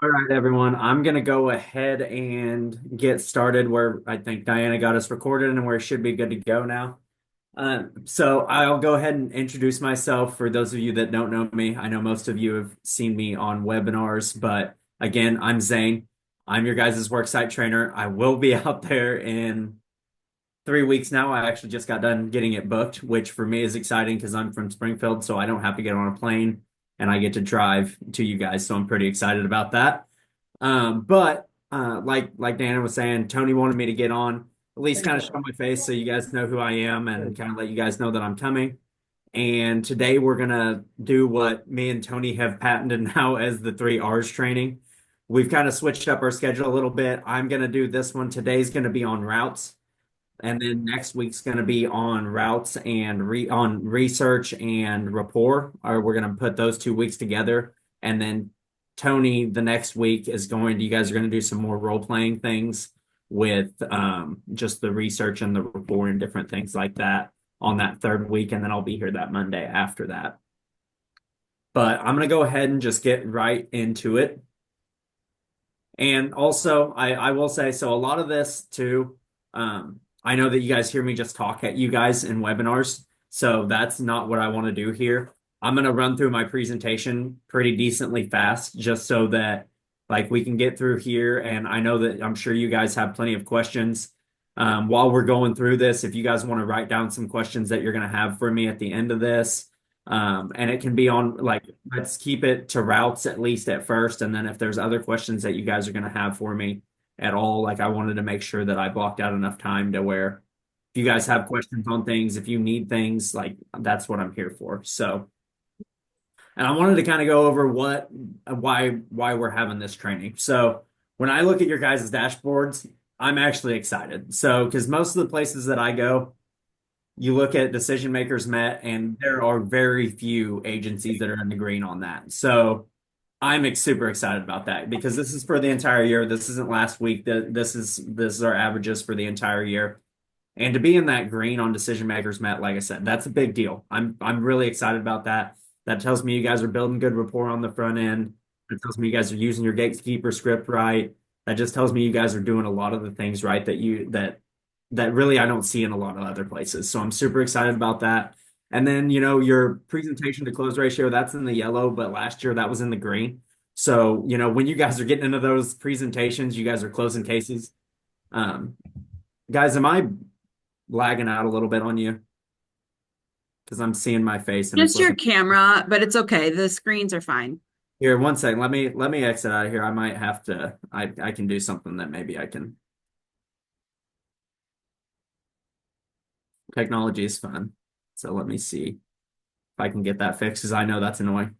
All right, everyone. I'm going to go ahead and get started where I think Diana got us recorded and where it should be good to go now. So I'll go ahead and introduce myself for those of you that don't know me. I know most of you have seen me on webinars, but again, I'm Zane. I'm your guys' worksite trainer. I will be out there in 3 weeks now. I actually just got done getting it booked, which for me is exciting because I'm from Springfield, so I don't have to get on a plane and I get to drive to you guys. So I'm pretty excited about that. But like Dana was saying, Tony wanted me to get on, at least kind of show my face so you guys know who I am and kind of let you guys know that I'm coming. And today we're gonna do what me and Tony have patented now as the 3 R's training. We've kind of switched up our schedule a little bit. I'm gonna do this one. Today's gonna be on routes, and then next week's gonna be on routes and on research and rapport. Or we're gonna put those 2 weeks together, and then Tony the next week is you guys are going to do some more role playing things with just the research and the rapport and different things like that on that third week. And then I'll be here that Monday after that. But I'm going to go ahead and just get right into it. And also, I will say, so a lot of this too, I know that you guys hear me just talk at you guys in webinars. So that's not what I want to do here. I'm going to run through my presentation pretty decently fast just so that like we can get through here. And I know that I'm sure you guys have plenty of questions. While we're going through this, if you guys want to write down some questions that you're going to have for me at the end of this, and it can be on like, let's keep it to routes at least at first. And then if there's other questions that you guys are going to have for me at all, like I wanted to make sure that I blocked out enough time to where if you guys have questions on things, if you need things, like that's what I'm here for. So, and I wanted to kind of go over why we're having this training. So when I look at your guys' dashboards, I'm actually excited. So, because most of the places that I go, you look at decision makers met, and there are very few agencies that are in the green on that. So I'm super excited about that because this is for the entire year. This isn't last week. This is our averages for the entire year. And to be in that green on decision makers met, like I said, that's a big deal. I'm really excited about that. That tells me you guys are building good rapport on the front end. It tells me you guys are using your gatekeeper script right. That just tells me you guys are doing a lot of the things right that really I don't see in a lot of other places. So I'm super excited about that. And then, your presentation to close ratio, that's in the yellow, but last year that was in the green. So, when you guys are getting into those presentations, you guys are closing cases. Um, Guys, am I lagging out a little bit on you? Because I'm seeing my face and it's Just your looking camera, but it's okay. The screens are fine. here. One second. Let me exit out of here. I might have to. I can do something that maybe I can. Technology is fun. So let me see if I can get that fixed because I know that's annoying.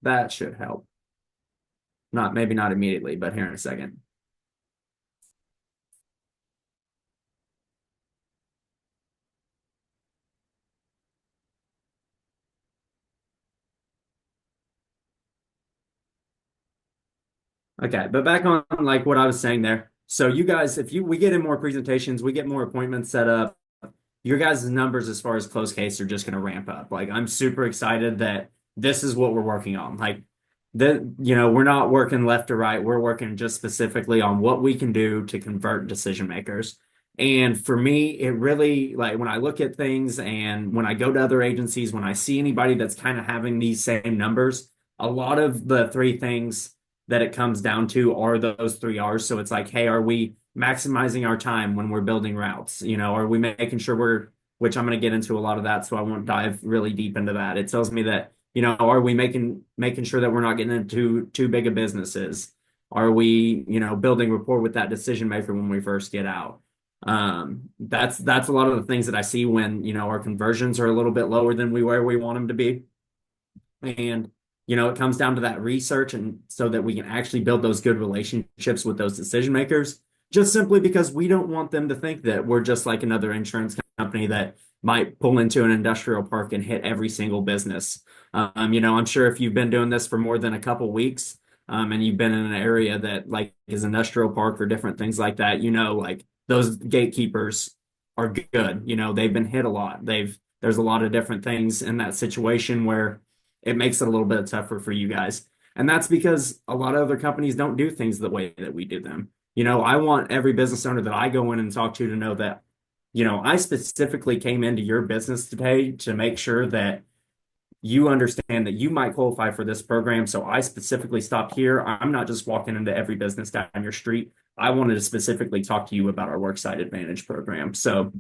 That should help. Not maybe not immediately, but here in a second. Okay, but back on like what I was saying there. So you guys, if we get in more presentations, we get more appointments set up, your guys' numbers as far as closed case are just going to ramp up. Like I'm super excited that this is what we're working on. Like we're not working left to right. We're working just specifically on what we can do to convert decision makers. And for me, it really like when I look at things and when I go to other agencies, when I see anybody that's kind of having these same numbers, a lot of the three things that it comes down to are those 3 R's. So it's like, hey, are we maximizing our time when we're building routes? Are we making sure which I'm going to get into a lot of that, so I won't dive really deep into that. It tells me that, are we making sure that we're not getting into too big of businesses? Are we, building rapport with that decision maker when we first get out? That's a lot of the things that I see when, our conversions are a little bit lower than where we want them to be. And, it comes down to that research and so that we can actually build those good relationships with those decision makers, just simply because we don't want them to think that we're just like another insurance company that might pull into an industrial park and hit every single business. I'm sure if you've been doing this for more than a couple weeks, and you've been in an area that like is industrial park or different things like that, like those gatekeepers are good. They've been hit a lot. There's a lot of different things in that situation where it makes it a little bit tougher for you guys. And that's because a lot of other companies don't do things the way that we do them. I want every business owner that I go in and talk to know that, I specifically came into your business today to make sure that you understand that you might qualify for this program. So I specifically stopped here. I'm not just walking into every business down your street. I wanted to specifically talk to you about our Worksite Advantage program. So,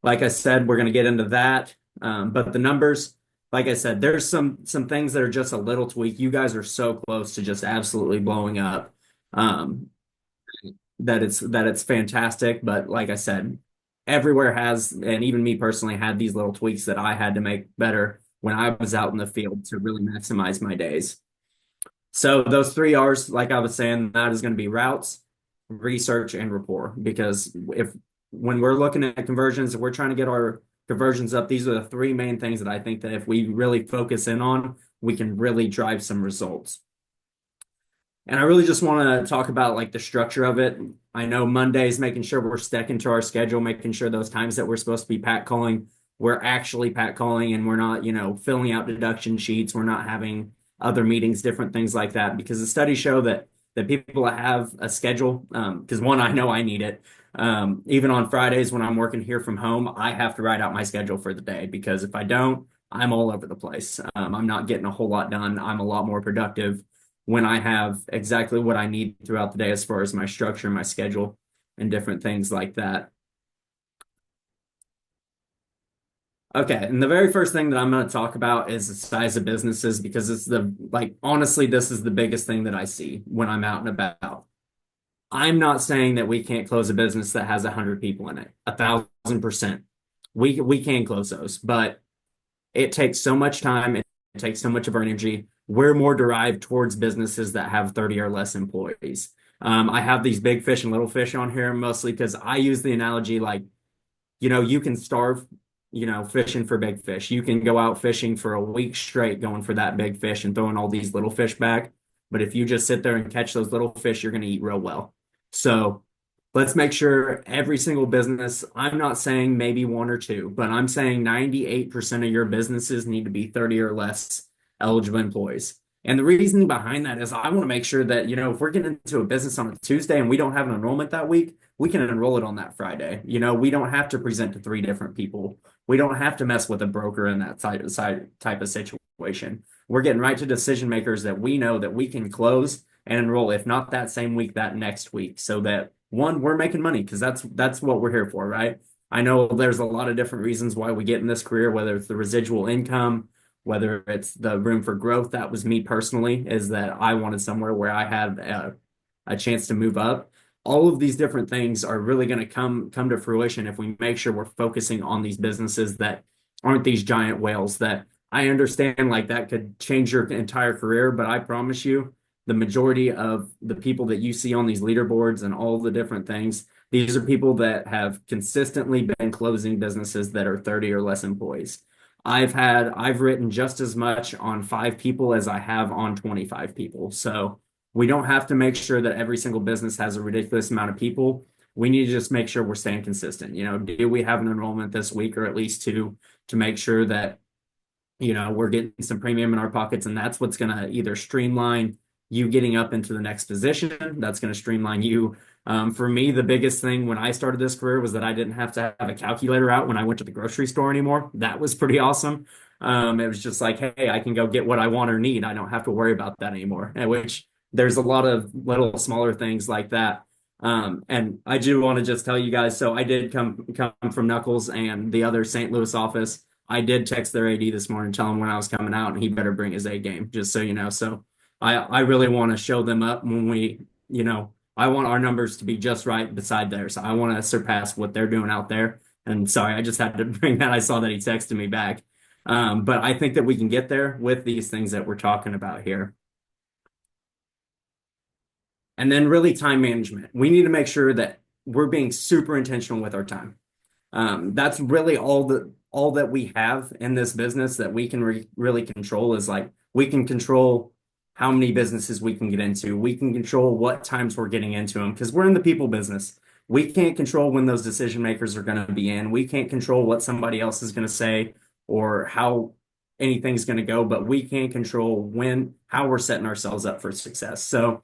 like I said, we're going to get into that. But the numbers, like I said, there's some things that are just a little tweak. You guys are so close to just absolutely blowing up. Um, that it's fantastic. But like I said, everywhere has, and even me personally, had these little tweaks that I had to make better when I was out in the field to really maximize my days. So those three R's, like I was saying, that is going to be routes, research, and rapport. Because if when we're looking at conversions, if we're trying to get our conversions up, these are the three main things that I think that if we really focus in on, we can really drive some results. And I really just want to talk about like the structure of it. I know Mondays, making sure we're sticking to our schedule, making sure those times that we're supposed to be pat calling, we're actually pat calling and we're not, filling out deduction sheets. We're not having other meetings, different things like that. Because the studies show that people that have a schedule, because one, I know I need it. Even on Fridays when I'm working here from home, I have to write out my schedule for the day because if I don't, I'm all over the place. I'm not getting a whole lot done. I'm a lot more productive when I have exactly what I need throughout the day as far as my structure, my schedule, and different things like that. Okay, and the very first thing that I'm going to talk about is the size of businesses because it's honestly, this is the biggest thing that I see when I'm out and about. I'm not saying that we can't close a business that has 100 people in it, 1,000%. We can close those, but it takes so much time. It takes so much of our energy. We're more derived towards businesses that have 30 or less employees. I have these big fish and little fish on here mostly because I use the analogy like, you can starve, fishing for big fish. You can go out fishing for a week straight going for that big fish and throwing all these little fish back. But if you just sit there and catch those little fish, you're going to eat real well. So let's make sure every single business, I'm not saying maybe one or two, but I'm saying 98% of your businesses need to be 30 or less eligible employees. And the reason behind that is I want to make sure that, if we're getting into a business on a Tuesday and we don't have an enrollment that week, we can enroll it on that Friday. We don't have to present to three different people. We don't have to mess with a broker in that type of situation. We're getting right to decision makers that we know that we can close and enroll, if not that same week, that next week, so that one, we're making money because that's what we're here for, right? I know there's a lot of different reasons why we get in this career, whether it's the residual income, whether it's the room for growth. That was me personally, is that I wanted somewhere where I had a chance to move up. All of these different things are really going to come to fruition if we make sure we're focusing on these businesses that aren't these giant whales that I understand like that could change your entire career, but I promise you, the majority of the people that you see on these leaderboards and all the different things, these are people that have consistently been closing businesses that are 30 or less employees. I've written just as much on 5 people as I have on 25 people. So we don't have to make sure that every single business has a ridiculous amount of people. We need to just make sure we're staying consistent. Do we have an enrollment this week or at least two to make sure that, we're getting some premium in our pockets, and that's what's going to either streamline you getting up into the next position. That's going to streamline you. For me, the biggest thing when I started this career was that I didn't have to have a calculator out when I went to the grocery store anymore. That was pretty awesome. It was just like, hey, I can go get what I want or need. I don't have to worry about that anymore. Which there's a lot of little smaller things like that. And I do want to just tell you guys, so I did come from Knuckles and the other St. Louis office. I did text their AD this morning, tell him when I was coming out, and he better bring his A game, just so you know. So I really want to show them up when I want our numbers to be just right beside theirs. I want to surpass what they're doing out there. And sorry, I just had to bring that. I saw that he texted me back. But I think that we can get there with these things that we're talking about here. And then really time management. We need to make sure that we're being super intentional with our time. That's really all that we have in this business that we can really control is like we can control how many businesses we can get into. We can control what times we're getting into them because we're in the people business. We can't control when those decision makers are going to be in. We can't control what somebody else is going to say or how anything's going to go, but we can control how we're setting ourselves up for success. So,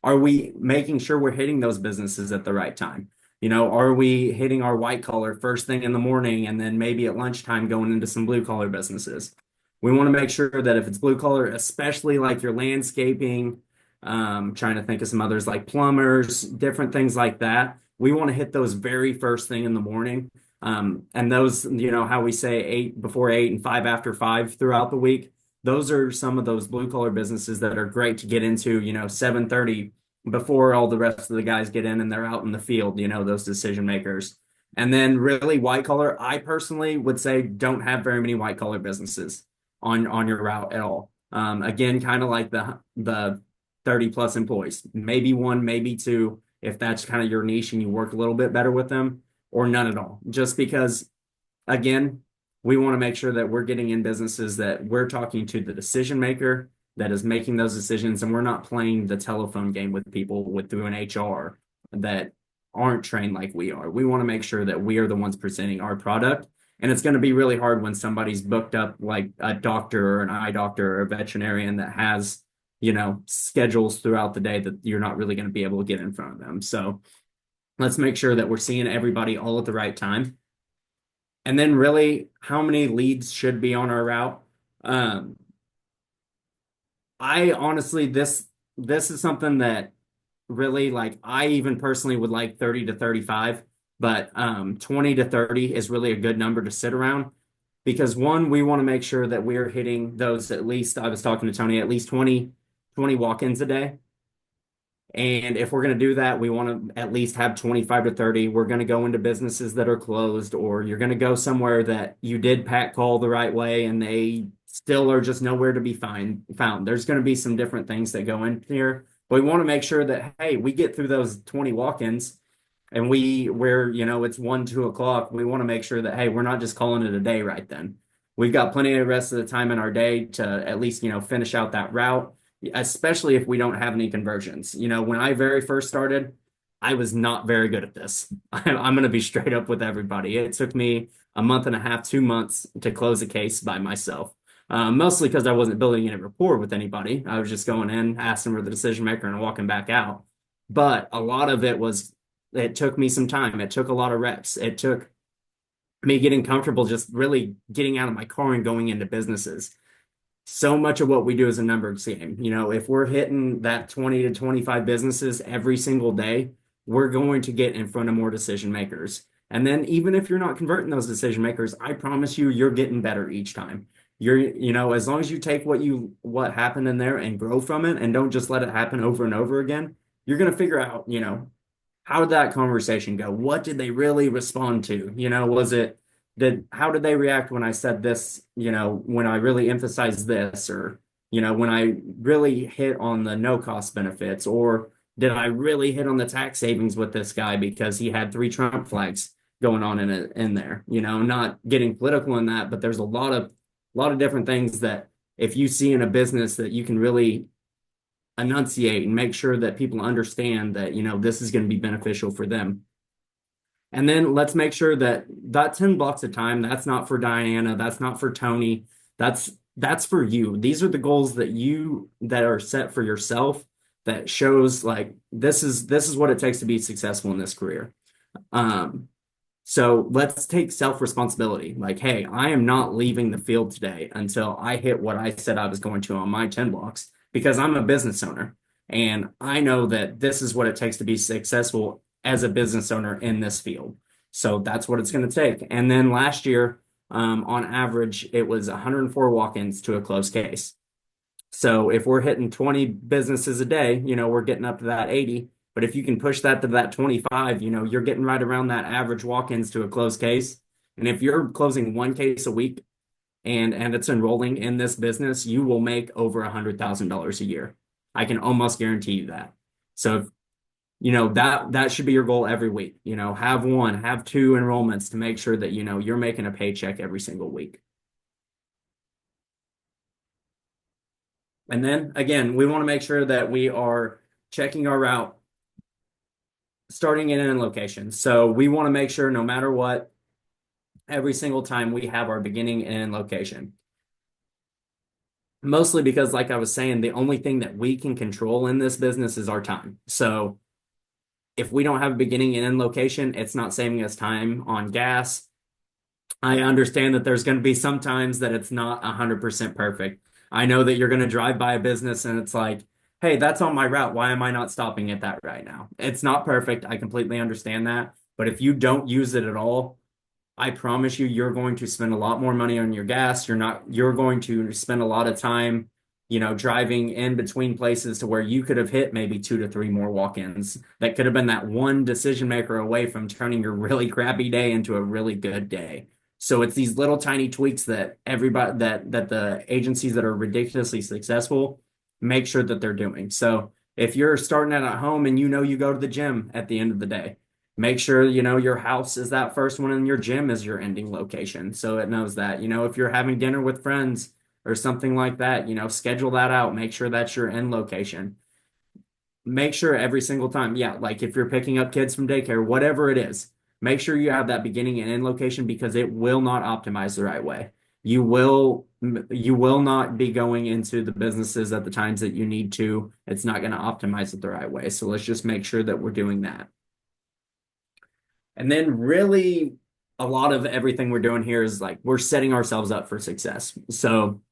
are we making sure we're hitting those businesses at the right time? Are we hitting our white collar first thing in the morning and then maybe at lunchtime going into some blue collar businesses? We want to make sure that if it's blue collar, especially like your landscaping, trying to think of some others like plumbers, different things like that. We want to hit those very first thing in the morning. And those, how we say 8 before 8 and 5 after 5 throughout the week. Those are some of those blue collar businesses that are great to get into, 7:30 before all the rest of the guys get in and they're out in the field, those decision makers. And then really white collar, I personally would say don't have very many white collar businesses on your route at all. Again, kind of like the 30 plus employees, maybe one, maybe two, if that's kind of your niche and you work a little bit better with them, or none at all. Just because, again, we want to make sure that we're getting in businesses that we're talking to the decision maker that is making those decisions, and we're not playing the telephone game with people through an HR that aren't trained like we are. We want to make sure that we are the ones presenting our product. And it's going to be really hard when somebody's booked up like a doctor or an eye doctor or a veterinarian that has, schedules throughout the day that you're not really going to be able to get in front of them. So let's make sure that we're seeing everybody all at the right time. And then really how many leads should be on our route. Um, I honestly, this is something that really like I even personally would like 30 to 35, but 20 to 30 is really a good number to sit around because one, we want to make sure that we're hitting those at least, I was talking to Tony, at least 20 walk-ins a day. And if we're going to do that, we want to at least have 25 to 30. We're going to go into businesses that are closed, or you're going to go somewhere that you did pack call the right way and they still are just nowhere to be found. There's going to be some different things that go in here. But we want to make sure that, hey, we get through those 20 walk-ins and it's 1, 2 o'clock. We want to make sure that, hey, we're not just calling it a day right then. We've got plenty of the rest of the time in our day to at least, finish out that route, especially if we don't have any conversions. When I very first started, I was not very good at this. I'm going to be straight up with everybody. It took me a month and a half, 2 months to close a case by myself. Mostly because I wasn't building any rapport with anybody. I was just going in, asking for the decision maker, and walking back out. But a lot of it took me some time. It took a lot of reps. It took me getting comfortable just really getting out of my car and going into businesses. So much of what we do is a numbers game. If we're hitting that 20 to 25 businesses every single day, we're going to get in front of more decision makers. And then even if you're not converting those decision makers, I promise you, you're getting better each time. As long as you take what happened in there and grow from it and don't just let it happen over and over again, you're going to figure out, how did that conversation go? What did they really respond to? How did they react when I said this, when I really emphasized this, or, when I really hit on the no cost benefits, or did I really hit on the tax savings with this guy because he had 3 Trump flags going on in there, not getting political in that, but there's a lot of different things that if you see in a business that you can really enunciate and make sure that people understand that, this is going to be beneficial for them. And then let's make sure that 10 blocks of time, that's not for Diana, that's not for Tony. That's for you. These are the goals that are set for yourself that shows like this is what it takes to be successful in this career. So let's take self-responsibility. Like, hey, I am not leaving the field today until I hit what I said I was going to on my 10 blocks because I'm a business owner and I know that this is what it takes to be successful as a business owner in this field. So that's what it's going to take. And then last year, on average, it was 104 walk-ins to a closed case. So if we're hitting 20 businesses a day, we're getting up to that 80. But if you can push that to that 25, you're getting right around that average walk-ins to a closed case. And if you're closing one case a week and it's enrolling in this business, you will make over $100,000 a year. I can almost guarantee you that. So, that should be your goal every week. Have 2 enrollments to make sure that, you're making a paycheck every single week. And then again, we want to make sure that we are checking our route starting in and location. So we want to make sure no matter what, every single time we have our beginning and location. Mostly because, like I was saying, the only thing that we can control in this business is our time. So if we don't have a beginning and end location, it's not saving us time on gas. I understand that there's going to be some times that it's not 100% perfect. I know that you're going to drive by a business and it's like, hey, that's on my route. Why am I not stopping at that right now? It's not perfect. I completely understand that. But if you don't use it at all, I promise you, you're going to spend a lot more money on your gas. You're going to spend a lot of time, driving in between places to where you could have hit maybe 2 to 3 more walk-ins. That could have been that one decision maker away from turning your really crappy day into a really good day. So it's these little tiny tweaks that everybody that the agencies that are ridiculously successful make sure that they're doing. So if you're starting out at home and you go to the gym at the end of the day, make sure your house is that first one and your gym is your ending location so it knows that. If you're having dinner with friends or something like that, schedule that out, make sure that's your end location. Make sure every single time, yeah, like if you're picking up kids from daycare, whatever it is, make sure you have that beginning and end location because it will not optimize the right way. You will not be going into the businesses at the times that you need to. It's not going to optimize it the right way, so let's just make sure that we're doing that. And then really a lot of everything we're doing here is like we're setting ourselves up for success. So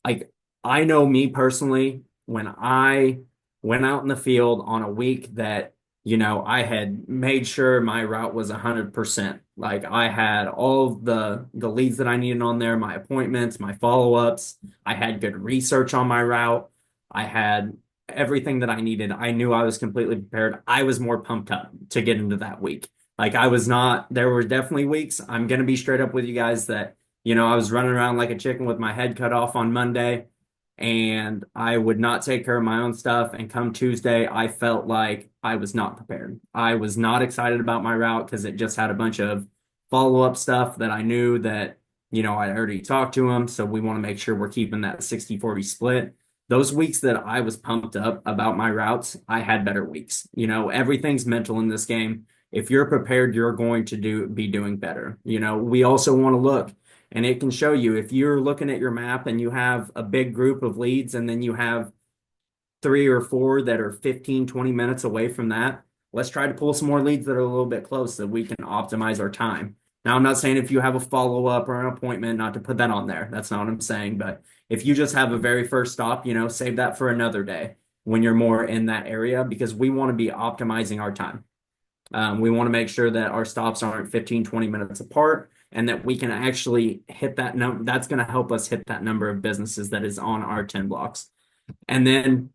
like I know me personally, when I went out in the field on a week that, I had made sure my route was 100%. Like I had all the leads that I needed on there, my appointments, my follow-ups. I had good research on my route. I had everything that I needed. I knew I was completely prepared. I was more pumped up to get into that week. Like I was not, there were definitely weeks, I'm going to be straight up with you guys that I was running around like a chicken with my head cut off on Monday, and I would not take care of my own stuff. And come Tuesday, I felt like I was not prepared. I was not excited about my route because it just had a bunch of follow-up stuff that I knew that, I already talked to them. So we want to make sure we're keeping that 60-40 split. Those weeks that I was pumped up about my routes, I had better weeks. Everything's mental in this game. If you're prepared, you're going to be doing better. We also want to look and it can show you if you're looking at your map and you have a big group of leads and then you have 3 or 4 that are 15, 20 minutes away from that. Let's try to pull some more leads that are a little bit close so we can optimize our time. Now, I'm not saying if you have a follow-up or an appointment, not to put that on there. That's not what I'm saying. But if you just have a very first stop, save that for another day when you're more in that area because we want to be optimizing our time. We want to make sure that our stops aren't 15, 20 minutes apart and that we can actually hit that number. That's going to help us hit that number of businesses that is on our 10 blocks. And then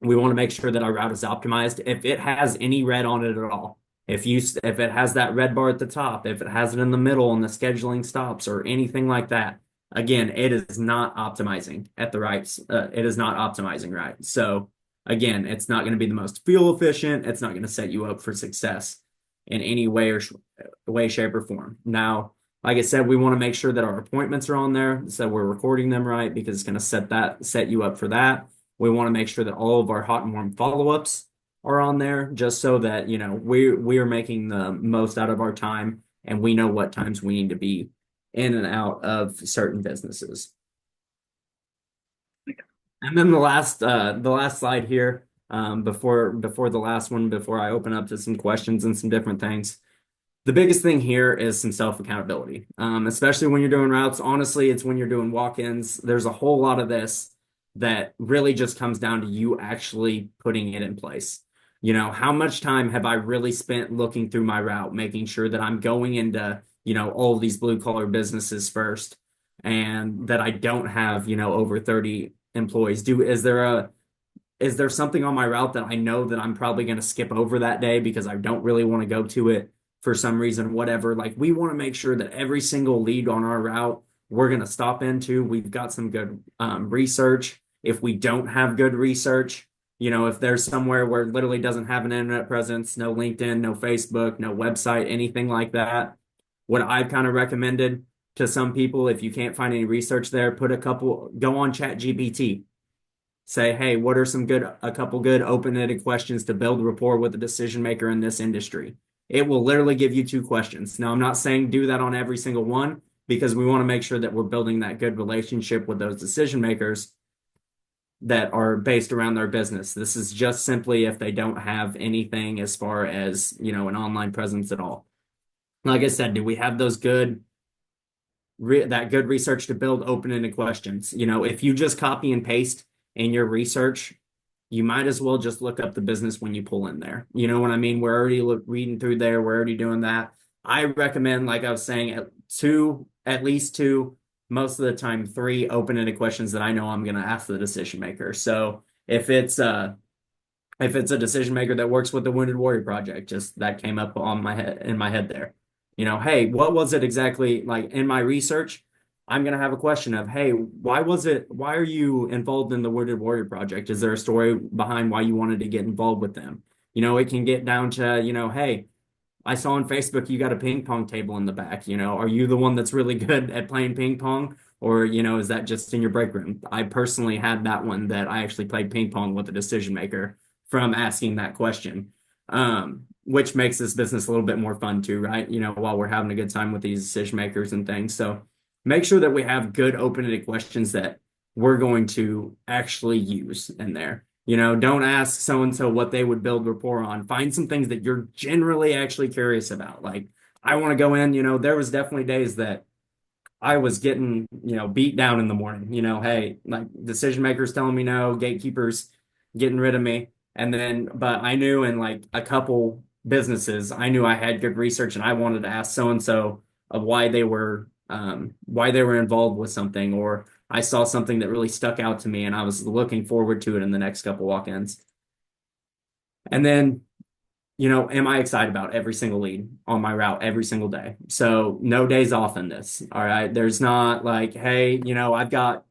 we want to make sure that our route is optimized. If it has any red on it at all, if it has that red bar at the top, if it has it in the middle on the scheduling stops or anything like that, again, it is not optimizing at the right. It is not optimizing right. So again, it's not going to be the most fuel efficient. It's not going to set you up for success in any way, shape, or form. Now, like I said, we want to make sure that our appointments are on there, so we're recording them right because it's going to set you up for that. We want to make sure that all of our hot and warm follow-ups are on there just so that, we are making the most out of our time and we know what times we need to be in and out of certain businesses. And then the last slide here, before the last one, before I open up to some questions and some different things. The biggest thing here is some self accountability, especially when you're doing routes. Honestly, it's when you're doing walk ins. There's a whole lot of this that really just comes down to you actually putting it in place. How much time have I really spent looking through my route, making sure that I'm going into, all of these blue collar businesses first and that I don't have, over 30 employees. Is there something on my route that I know that I'm probably going to skip over that day because I don't really want to go to it for some reason, whatever? Like we want to make sure that every single lead on our route we're going to stop into. We've got some good research. If we don't have good research, if there's somewhere where it literally doesn't have an internet presence, no LinkedIn, no Facebook, no website, anything like that, what I've kind of recommended to some people, if you can't find any research there, go on Chat GPT Say, hey, what are a couple good open-ended questions to build rapport with the decision maker in this industry? It will literally give you two questions. Now, I'm not saying do that on every single one because we want to make sure that we're building that good relationship with those decision makers that are based around their business. This is just simply if they don't have anything as far as, an online presence at all. Like I said, do we have those that good research to build open-ended questions? If you just copy and paste in your research, you might as well just look up the business when you pull in there. You know what I mean? We're already reading through there. We're already doing that. I recommend, like I was saying, at least two, most of the time, three open-ended questions that I know I'm going to ask the decision maker. So if it's a decision maker that works with the Wounded Warrior Project, just that came up on my head in my head there. Hey, what was it exactly like in my research? I'm gonna have a question of, hey, why are you involved in the Wounded Warrior Project? Is there a story behind why you wanted to get involved with them? It can get down to, hey, I saw on Facebook you got a ping pong table in the back. Are you the one that's really good at playing ping pong? Or, is that just in your break room? I personally had that one that I actually played ping pong with a decision maker from asking that question, which makes this business a little bit more fun too, right? While we're having a good time with these decision makers and things. So make sure that we have good open-ended questions that we're going to actually use in there. Don't ask so and so what they would build rapport on. Find some things that you're generally actually curious about. Like, I want to go in, there was definitely days that I was getting, beat down in the morning. Hey, like decision makers telling me no, gatekeepers getting rid of me. But I knew in like a couple businesses, I knew I had good research and I wanted to ask so and so of why they were involved with something, or I saw something that really stuck out to me and I was looking forward to it in the next couple walk-ins. And then am I excited about every single lead on my route every single day? So no days off in this. All right. There's not like, hey, I've got,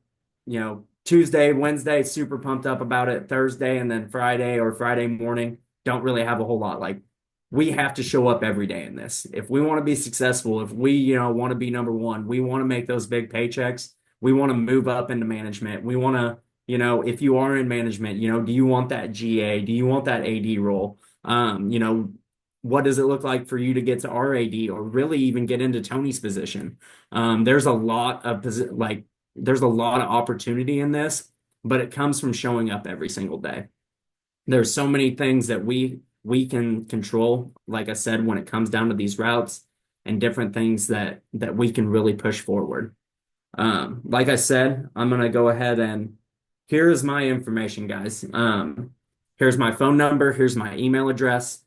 Tuesday, Wednesday, super pumped up about it. Thursday and then Friday or Friday morning, don't really have a whole lot. Like we have to show up every day in this. If we want to be successful, if we, want to be number one, we want to make those big paychecks. We want to move up into management. We want to, if you are in management, do you want that GA? Do you want that AD role? What does it look like for you to get to RAD or really even get into Tony's position? There's a lot of there's a lot of opportunity in this, but it comes from showing up every single day. There's so many things that we can control, like I said, when it comes down to these routes and different things that we can really push forward. Like I said, I'm gonna go ahead and here's my information, guys. Here's my phone number, here's my email address.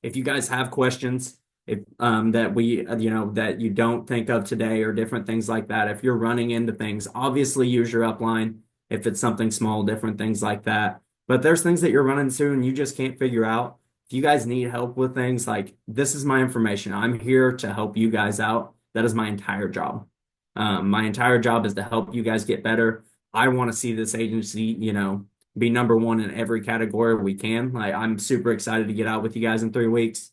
If you guys have questions, if that we that you don't think of today or different things like that, if you're running into things, obviously use your upline if it's something small, different things like that. But there's things that you're running into and you just can't figure out. If you guys need help with things, like this is my information. I'm here to help you guys out. That is my entire job. My entire job is to help you guys get better. I want to see this agency, be number one in every category we can. Like I'm super excited to get out with you guys in 3 weeks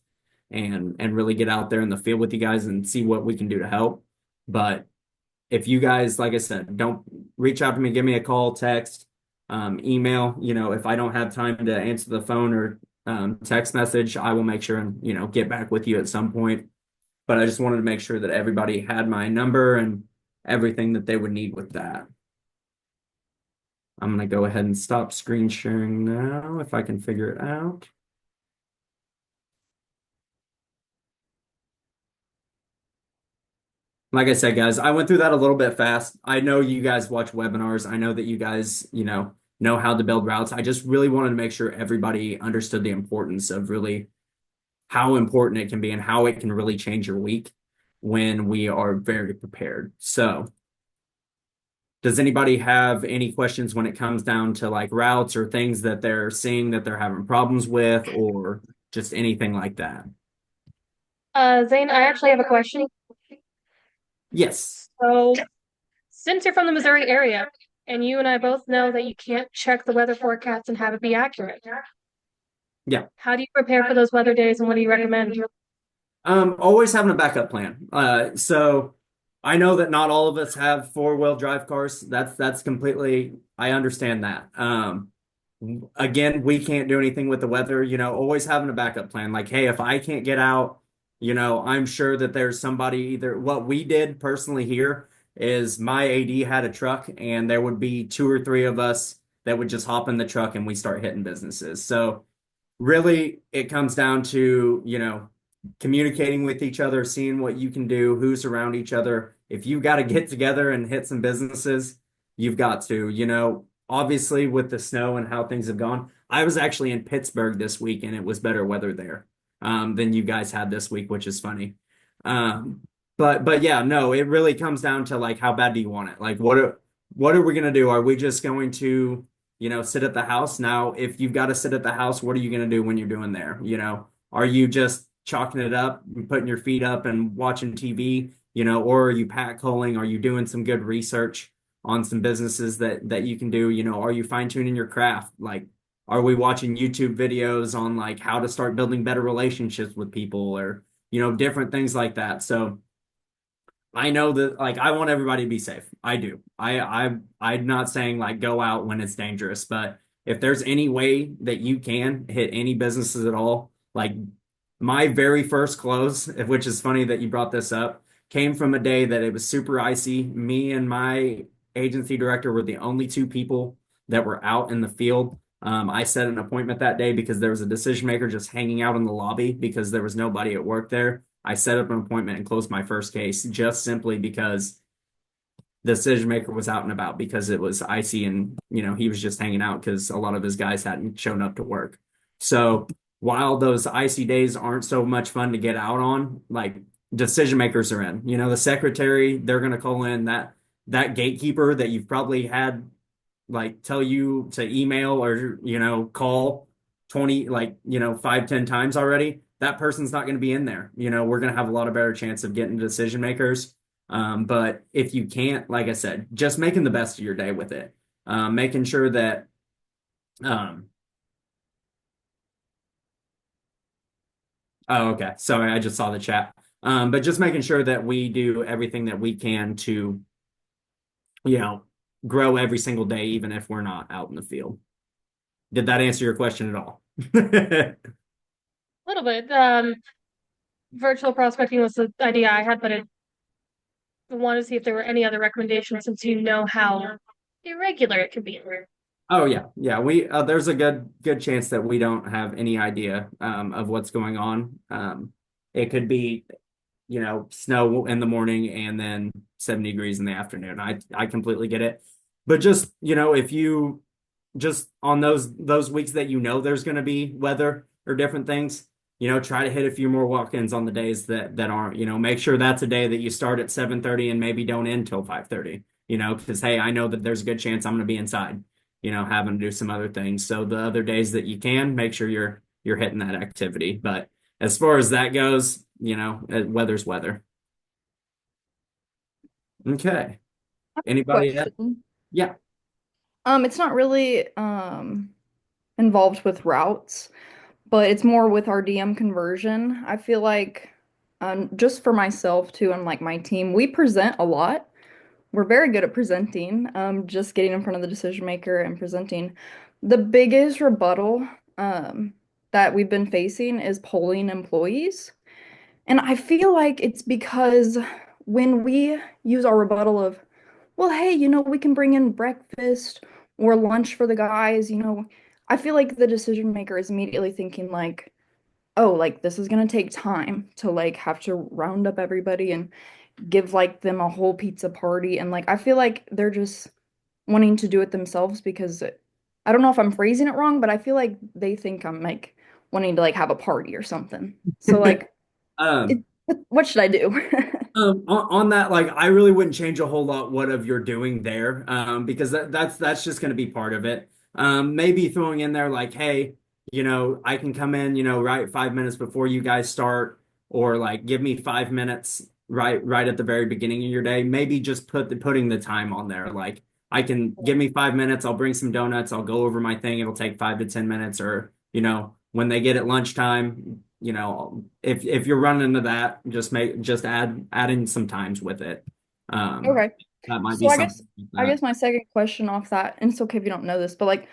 and really get out there in the field with you guys and see what we can do to help. But if you guys, like I said, don't reach out to me, give me a call, text, email. If I don't have time to answer the phone or text message, I will make sure and get back with you at some point. But I just wanted to make sure that everybody had my number and everything that they would need with that. I'm going to go ahead and stop screen sharing now if I can figure it out. Like I said, guys, I went through that a little bit fast. I know you guys watch webinars. I know that you guys, know how to build routes. I just really wanted to make sure everybody understood the importance of really how important it can be and how it can really change your week when we are very prepared. So does anybody have any questions when it comes down to like routes or things that they're seeing that they're having problems with or just anything like that? Zane, I actually have a question. Yes. So, since you're from the Missouri area, and you and I both know that you can't check the weather forecast and have it be accurate, Yeah. how do you prepare for those weather days and what do you recommend? Always having a backup plan. So I know that not all of us have four-wheel drive cars. That's completely, I understand that. Again, we can't do anything with the weather, always having a backup plan. Like, hey, if I can't get out, I'm sure that there's somebody either what we did personally here is my AD had a truck and there would be two or three of us that would just hop in the truck and we start hitting businesses. So really it comes down to, communicating with each other, seeing what you can do, who's around each other. If you've got to get together and hit some businesses, you've got to, obviously with the snow and how things have gone. I was actually in Pittsburgh this week and it was better weather there than you guys had this week, which is funny. Um, but yeah, no, it really comes down to like how bad do you want it? Like what are we gonna do? Are we just going to, sit at the house? Now, if you've got to sit at the house, what are you gonna do when you're doing there? Are you just chalking it up and putting your feet up and watching TV, or are you pack holing? Are you doing some good research on some businesses that you can do? Are you fine tuning your craft? Like, are we watching YouTube videos on like how to start building better relationships with people or, different things like that? So I know that like I want everybody to be safe. I do. I'm not saying like go out when it's dangerous, but if there's any way that you can hit any businesses at all, like my very first close, which is funny that you brought this up, came from a day that it was super icy. Me and my agency director were the only two people that were out in the field. I set an appointment that day because there was a decision maker just hanging out in the lobby because there was nobody at work there. I set up an appointment and closed my first case just simply because the decision maker was out and about because it was icy and he was just hanging out because a lot of his guys hadn't shown up to work. So while those icy days aren't so much fun to get out on, like decision makers are in. The secretary, they're gonna call in that gatekeeper that you've probably had like tell you to email or call 20 like 5-10 times already. That person's not going to be in there. We're going to have a lot of better chance of getting decision makers. But if you can't, like I said, just making the best of your day with it, making sure that um oh, okay, sorry, I just saw the chat. But just making sure that we do everything that we can to you know grow every single day, even if we're not out in the field. Did that answer your question at all? A little bit. Virtual prospecting was the idea I had, but I wanted to see if there were any other recommendations since you know how irregular it can be. Oh yeah, yeah. We there's a good chance that we don't have any idea of what's going on. It could be, snow in the morning and then 70 degrees in the afternoon. I completely get it. But just, if you just on those weeks that there's going to be weather or different things, try to hit a few more walk-ins on the days that aren't, make sure that's a day that you start at 7:30 and maybe don't end till 5:30, because hey, I know that there's a good chance I'm going to be inside, having to do some other things. So the other days that you can, make sure you're hitting that activity. But as far as that goes, weather's weather. Okay. Anybody else? Question. Yeah. It's not really involved with routes, but it's more with our DM conversion. I feel like just for myself too and like my team, we present a lot. We're very good at presenting, just getting in front of the decision maker and presenting. The biggest rebuttal that we've been facing is polling employees. And I feel like it's because when we use our rebuttal of, well, hey, we can bring in breakfast or lunch for the guys, I feel like the decision maker is immediately thinking like, oh, like this is gonna take time to like have to round up everybody and give like them a whole pizza party. And like I feel like they're just wanting to do it themselves because I don't know if I'm phrasing it wrong, but I feel like they think I'm like wanting to like have a party or something. So like it, Um, what should I do? on that, like, I really wouldn't change a whole lot what of you're doing there, because that's just going to be part of it. Maybe throwing in there like, hey, I can come in, right 5 minutes before you guys start, or like give me 5 minutes right at the very beginning of your day. Maybe just putting the time on there. Like, I can give me 5 minutes. I'll bring some donuts. I'll go over my thing. It'll take 5 to 10 minutes, or when they get at lunchtime, if you're running into that, just add in some times with it. Um, Okay. that might So be something like I that. guess my second question off that, and it's okay if you don't know this, but like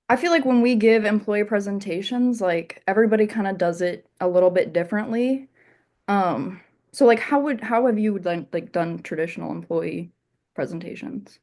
I feel like when we give employee presentations, like everybody kind of does it a little bit differently. Um, so like how have you done traditional employee presentations?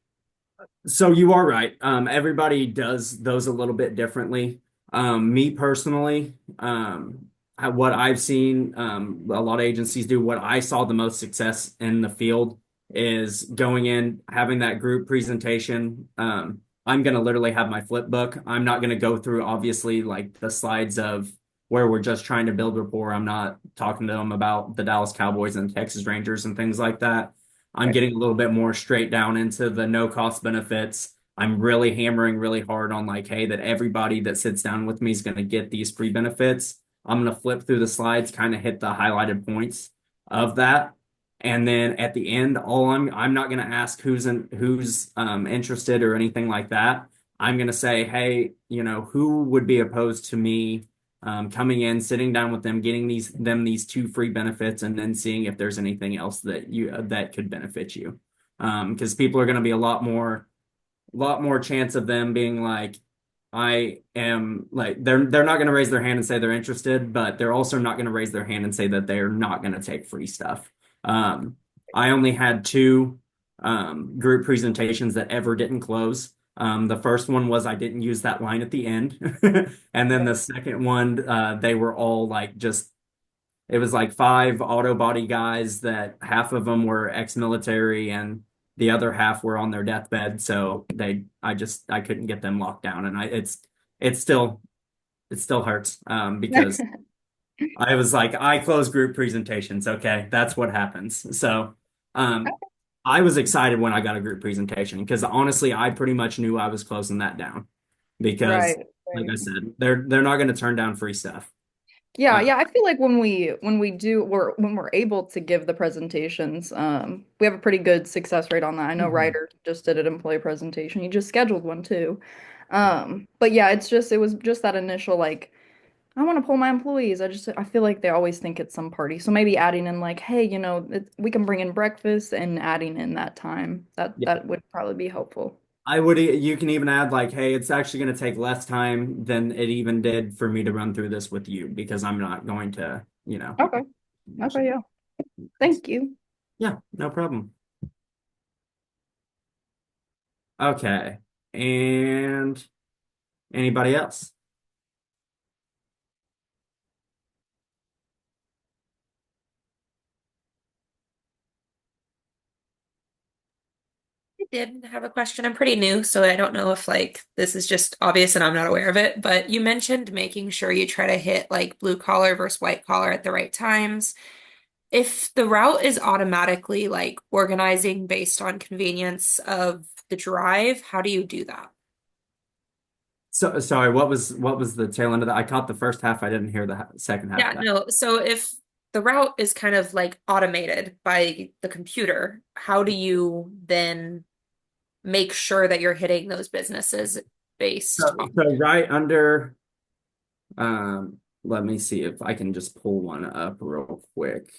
So you are right. Everybody does those a little bit differently. Me personally, what I've seen, a lot of agencies do. What I saw the most success in the field is going in, having that group presentation. I'm going to literally have my flip book. I'm not going to go through obviously like the slides of where we're just trying to build rapport. I'm not talking to them about the Dallas Cowboys and Texas Rangers and things like that. I'm Right. getting a little bit more straight down into the no cost benefits. I'm really hammering really hard on like, hey, that everybody that sits down with me is going to get these free benefits. I'm going to flip through the slides, kind of hit the highlighted points of that. And then at the end, all I'm not going to ask who's interested or anything like that. I'm going to say, hey, who would be opposed to me coming in, sitting down with them, getting these two free benefits, and then seeing if there's anything else that could benefit you. Because people are going to be a lot more chance of them being like, I am like they're not going to raise their hand and say they're interested, but they're also not going to raise their hand and say that they're not going to take free stuff. Um, I only had two group presentations that ever didn't close. The first one was I didn't use that line at the end, and then the second one, they were all like just it was like five auto body guys that half of them were ex-military and the other half were on their deathbed. So I couldn't get them locked down. And it's still, it still hurts, because I was like, I close group presentations. Okay. That's what happens. So, um, I was excited when I got a group presentation because honestly, I pretty much knew I was closing that down because, Right, like right. I said, they're not going to turn down free stuff. Yeah, Uh, yeah, I feel like when we're able to give the presentations, we have a pretty good success rate on that. I know mhm. Ryder just did an employee presentation. He just scheduled one too. But yeah, it was just that initial like I want to pull my employees. I feel like they always think it's some party. So maybe adding in like, hey, we can bring in breakfast and adding in that time. That would probably be helpful. You can even add like, hey, it's actually going to take less time than it even did for me to run through this with you because I'm not going to. Okay. Okay, yeah. Thank you. Yeah, no problem. Okay. And anybody else? I did have a question. I'm pretty new, so I don't know if like this is just obvious and I'm not aware of it, but you mentioned making sure you try to hit like blue collar versus white collar at the right times. If the route is automatically like organizing based on convenience of the drive, how do you do that? So sorry, what was the tail end of that? I caught the first half. I didn't hear the second half Yeah, of that. no. So if the route is kind of like automated by the computer, how do you then make sure that you're hitting those businesses based on? So right under let me see if I can just pull one up real quick.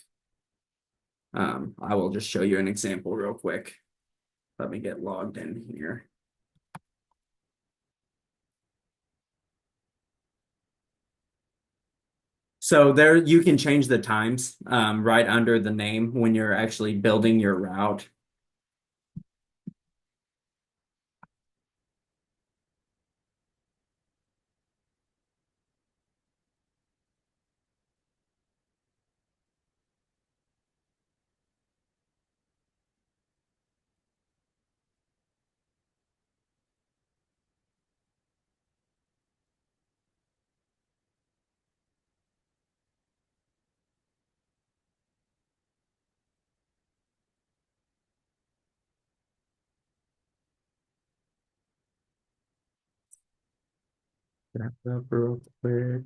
I will just show you an example real quick. Let me get logged in here. So there you can change the times right under the name when you're actually building your route. Back up real quick.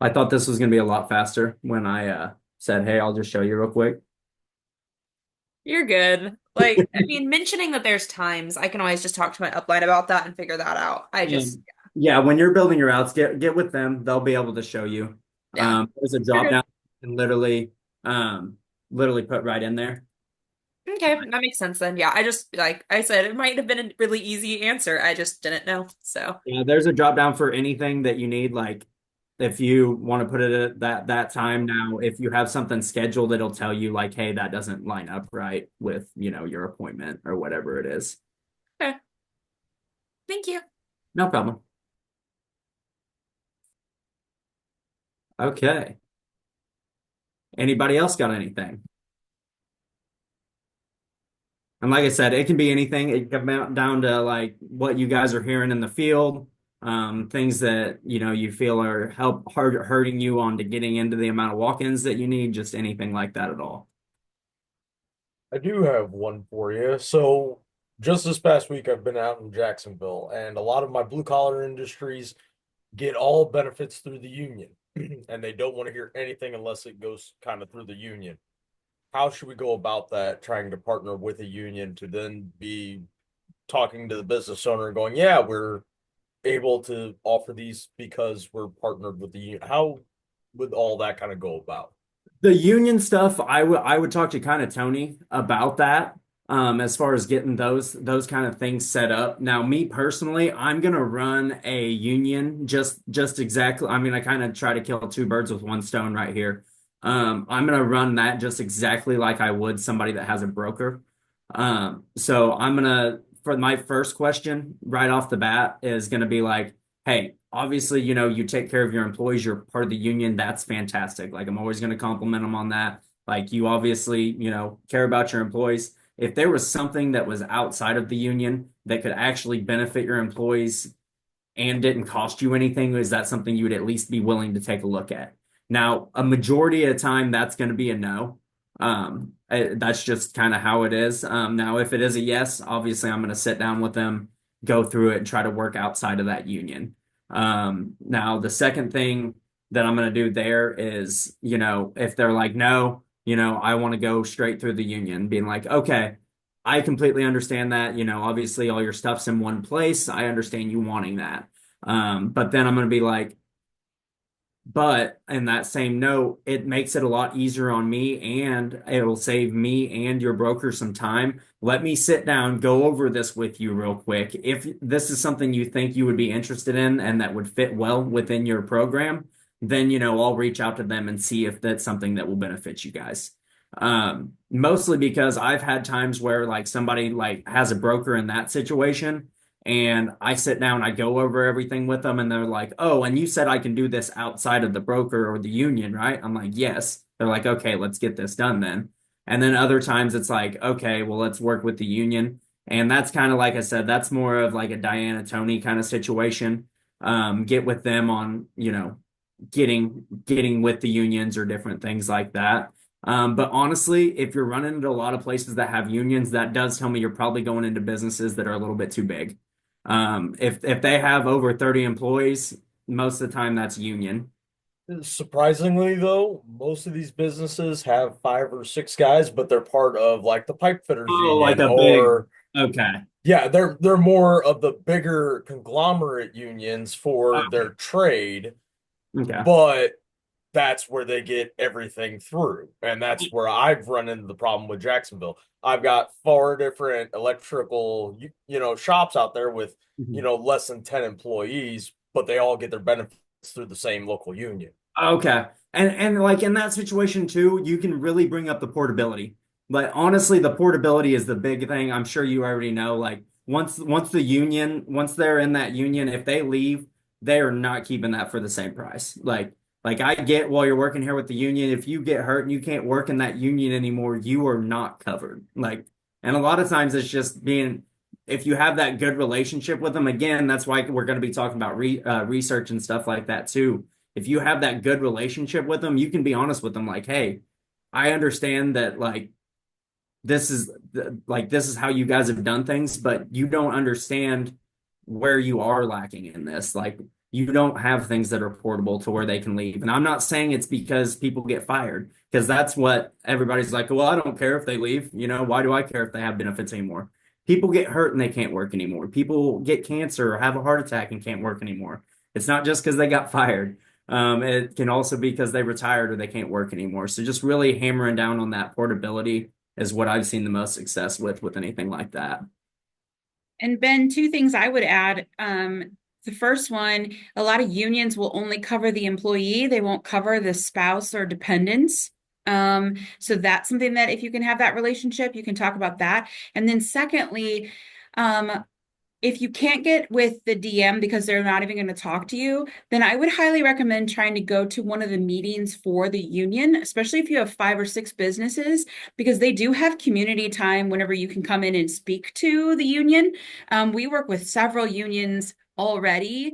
I thought this was going to be a lot faster when I said, "Hey, I'll just show you real quick." You're good. Like, I mean, mentioning that there's times, I can always just talk to my upline about that and figure that out. I just, Um, Yeah, when you're building your routes, get with them. They'll be able to show you. Yeah. There's a drop down and um literally put right in there. Okay, that makes sense then. Yeah, I just like I said, it might have been a really easy answer. I just didn't know. So, Yeah, there's a drop down for anything that you need. Like if you want to put it at that time now, if you have something scheduled, it'll tell you like, hey, that doesn't line up right with, your appointment or whatever it is. okay. Thank you. No problem. Okay. Anybody else got anything? And like I said, it can be anything. It can come down to like what you guys are hearing in the field, things that you feel are hurting you on to getting into the amount of walk-ins that you need, just anything like that at all. I do have one for you. So, just this past week, I've been out in Jacksonville, and a lot of my blue collar industries get all benefits through the union, and they don't want to hear anything unless it goes kind of through the union. How should we go about that, trying to partner with a union to then be talking to the business owner and going, yeah, we're able to offer these because we're partnered with the union? How would all that kind of go about? The union stuff, I would talk to kind of Tony about that, as far as getting those kind of things set up. Now, me personally, I'm gonna run a union just exactly. I'm gonna kind of try to kill two birds with one stone right here. I'm gonna run that just exactly like I would somebody that has a broker. So I'm gonna for my first question right off the bat is gonna be like, hey, obviously, you take care of your employees, you're part of the union. That's fantastic. Like, I'm always going to compliment them on that. Like, you obviously, care about your employees. If there was something that was outside of the union that could actually benefit your employees and didn't cost you anything, is that something you would at least be willing to take a look at? Now, a majority of the time, that's going to be a no. That's just kind of how it is. Now, if it is a yes, obviously, I'm going to sit down with them, go through it, and try to work outside of that union. Now, the second thing that I'm going to do there is, if they're like, no, I want to go straight through the union, being like, okay, I completely understand that. Obviously all your stuff's in one place. I understand you wanting that. But then I'm going to be like, but in that same note, it makes it a lot easier on me and it'll save me and your broker some time. Let me sit down, go over this with you real quick. If this is something you think you would be interested in and that would fit well within your program, then, I'll reach out to them and see if that's something that will benefit you guys. Mostly because I've had times where like somebody like has a broker in that situation and I sit down, I go over everything with them, and they're like, "Oh, and you said I can do this outside of the broker or the union, right?" I'm like, "Yes." They're like, "Okay, let's get this done then." And then other times it's like, "Okay, well, let's work with the union." And that's kind of like I said, that's more of like a Diana Tony kind of situation. Get with them on, getting with the unions or different things like that. But honestly, if you're running into a lot of places that have unions, that does tell me you're probably going into businesses that are a little bit too big. If they have over 30 employees, most of the time that's union. Surprisingly, though, most of these businesses have 5 or 6 guys, but they're part of like the pipe fitters Oh, like union, a big, or okay. yeah, they're more of the bigger conglomerate unions for their trade, Okay. but that's where they get everything through. And that's where I've run into the problem with Jacksonville. I've got 4 different electrical, shops out there with, Mhm. less than 10 employees, but they all get their benefits through the same local union. Okay. And like in that situation too, you can really bring up the portability. But honestly, the portability is the big thing. I'm sure you already know. Like once they're in that union, if they leave, they are not keeping that for the same price. Like I get while you're working here with the union, if you get hurt and you can't work in that union anymore, you are not covered. Like, and a lot of times it's just being if you have that good relationship with them, again, that's why we're going to be talking about research and stuff like that too. If you have that good relationship with them, you can be honest with them like, "Hey, I understand that this is how you guys have done things, but you don't understand where you are lacking in this. Like you don't have things that are portable to where they can leave." And I'm not saying it's because people get fired, because that's what everybody's like, "Well, I don't care if they leave, why do I care if they have benefits anymore?" People get hurt and they can't work anymore. People get cancer or have a heart attack and can't work anymore. It's not just because they got fired. It can also be because they retired or they can't work anymore. So just really hammering down on that portability is what I've seen the most success with anything like that. And Ben, two things I would add. The first one, a lot of unions will only cover the employee, they won't cover the spouse or dependents. So that's something that if you can have that relationship, you can talk about that. And then secondly, if you can't get with the DM because they're not even going to talk to you, then I would highly recommend trying to go to one of the meetings for the union, especially if you have 5 or 6 businesses, because they do have community time whenever you can come in and speak to the union. We work with several unions already.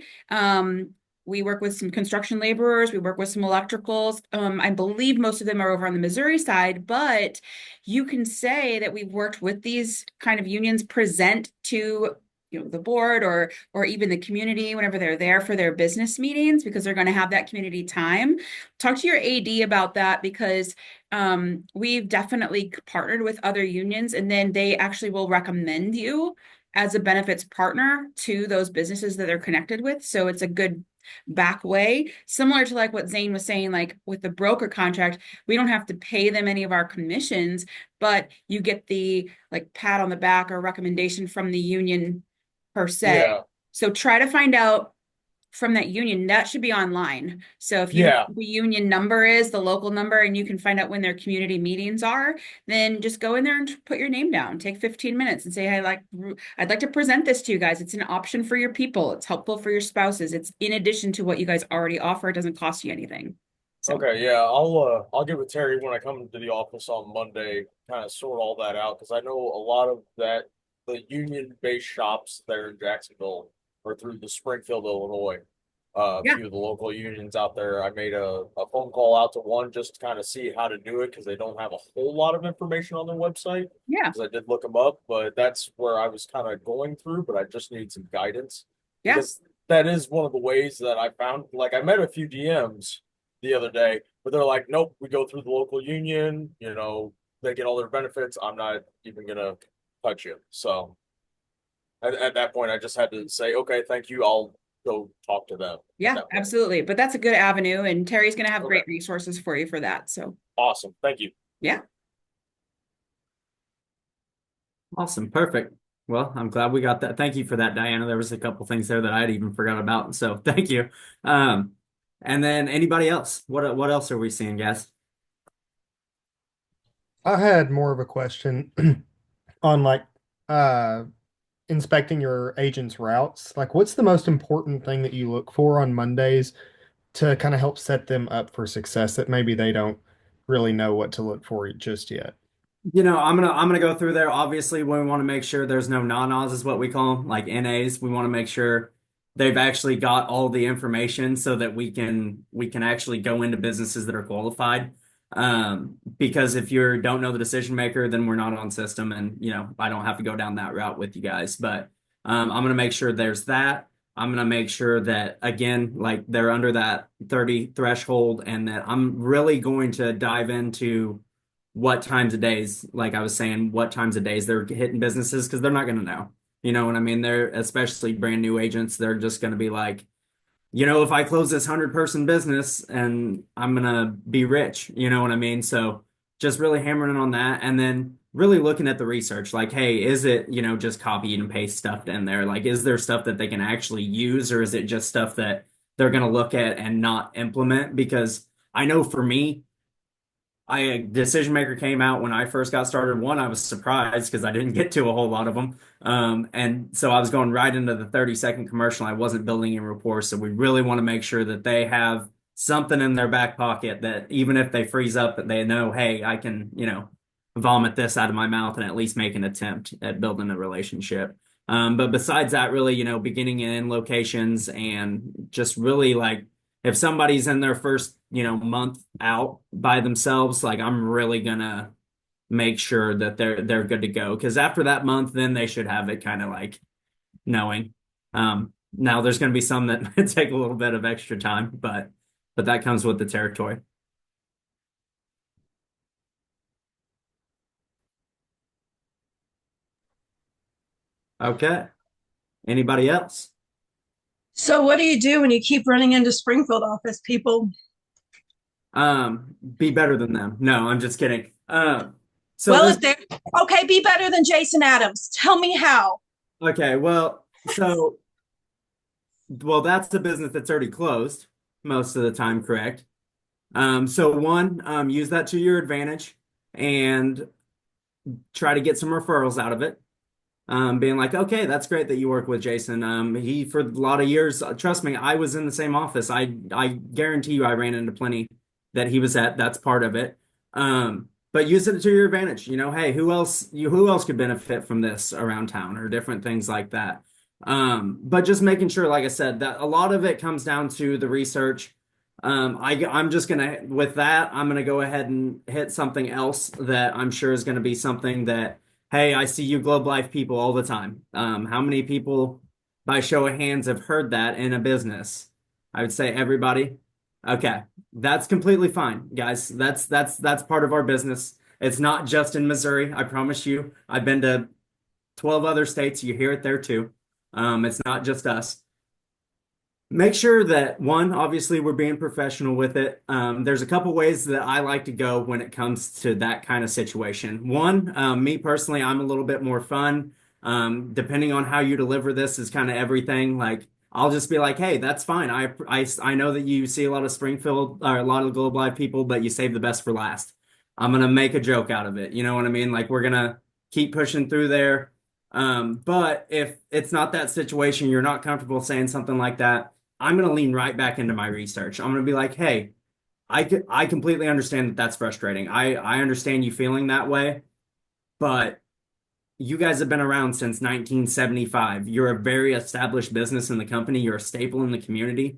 We work with some construction laborers, we work with some electricals. I believe most of them are over on the Missouri side, but you can say that we've worked with these kind of unions, present to the board or even the community whenever they're there for their business meetings, because they're going to have that community time. Talk to your AD about that, because we've definitely partnered with other unions, and then they actually will recommend you as a benefits partner to those businesses that they're connected with. So it's a good back way, similar to like what Zane was saying, like with the broker contract, we don't have to pay them any of our commissions, but you get the like pat on the back or recommendation from the union per se. Yeah. So try to find out from that union. That should be online. So if you know Yeah. what the union number is, the local number, and you can find out when their community meetings are, then just go in there and put your name down. Take 15 minutes and say, hey, I'd like to present this to you guys. It's an option for your people. It's helpful for your spouses. It's in addition to what you guys already offer. It doesn't cost you anything. So Okay, yeah, I'll get with Terry when I come to the office on Monday, kind of sort all that out, because I know a lot of that the union-based shops there in Jacksonville are through the Springfield, Illinois. A yeah, few of the local unions out there. I made a phone call out to one just to kind of see how to do it because they don't have a whole lot of information on their website. yeah, Because I did look them up, but that's where I was kind of going through, but I just need some guidance yeah. because that is one of the ways that I found. Like I met a few DMs the other day, but they're like, nope, we go through the local union, they get all their benefits. I'm not even gonna touch you. So at that point, I just had to say, okay, thank you. I'll go talk to them at Yeah, that point. absolutely. But that's a good avenue, and Terry's going to have Okay, great resources for you for that. So, awesome. Thank you. yeah. Awesome. Perfect. Well, I'm glad we got that. Thank you for that, Diana. There was a couple things there that I had even forgot about. So thank you. Um, and then anybody else? What else are we seeing, guys? I had more of a question on like uh inspecting your agent's routes. Like what's the most important thing that you look for on Mondays to kind of help set them up for success that maybe they don't really know what to look for just yet? I'm gonna go through there. Obviously, we want to make sure there's no non-Nas is what we call them, like NAs. We want to make sure they've actually got all the information so that we can actually go into businesses that are qualified. Because if you don't know the decision maker, then we're not on system, and I don't have to go down that route with you guys. But I'm gonna make sure there's that. I'm gonna make sure that again, like they're under that 30 threshold, and that I'm really going to dive into what times of days, like I was saying, what times of days they're hitting businesses because they're not going to know. You know what I mean? They're especially brand new agents. They're just going to be like, if I close this 100-person business and I'm going to be rich, you know what I mean? So just really hammering on that and then really looking at the research like, hey, is it, just copy and paste stuff in there? Like, is there stuff that they can actually use or is it just stuff that they're going to look at and not implement? Because I know for me, decision maker came out when I first got started. One, I was surprised because I didn't get to a whole lot of them. And so I was going right into the 30-second commercial. I wasn't building in rapport. So we really want to make sure that they have something in their back pocket that even if they freeze up, that they know, hey, I can, vomit this out of my mouth and at least make an attempt at building a relationship. But besides that, really, beginning in locations and just really like if somebody's in their first, month out by themselves, like I'm really gonna make sure that they're good to go. Because after that month, then they should have it kind of like knowing. Now there's gonna be some that take a little bit of extra time, but that comes with the territory. Okay. Anybody else? So what do you do when you keep running into Springfield office people? Be better than them. No, I'm just kidding. So Well, this, if they're okay, be better than Jason Adams. Tell me how. okay, well, that's a business that's already closed most of the time, correct? So one, use that to your advantage and try to get some referrals out of it. Being like, okay, that's great that you work with Jason. He for a lot of years, trust me, I was in the same office. I guarantee you, I ran into plenty that he was at. That's part of it. But use it to your advantage. You know, hey, who else could benefit from this around town or different things like that. But just making sure, like I said, that a lot of it comes down to the research. I'm just gonna with that, I'm gonna go ahead and hit something else that I'm sure is gonna be something that hey, I see you Globe Life people all the time. How many people, by show of hands, have heard that in a business? I would say everybody. Okay, that's completely fine, guys. That's part of our business. It's not just in Missouri. I promise you. I've been to 12 other states. You hear it there too. It's not just us. Make sure that one, obviously, we're being professional with it. There's a couple ways that I like to go when it comes to that kind of situation. One, me personally, I'm a little bit more fun. Depending on how you deliver this is kind of everything. Like I'll just be like, hey, that's fine. I know that you see a lot of Springfield or a lot of Globe Live people, but you save the best for last. I'm gonna make a joke out of it. You know what I mean? Like we're gonna keep pushing through there. But if it's not that situation, you're not comfortable saying something like that. I'm going to lean right back into my research. I'm going to be like, hey, I completely understand that that's frustrating. I understand you feeling that way, but you guys have been around since 1975. You're a very established business in the company. You're a staple in the community.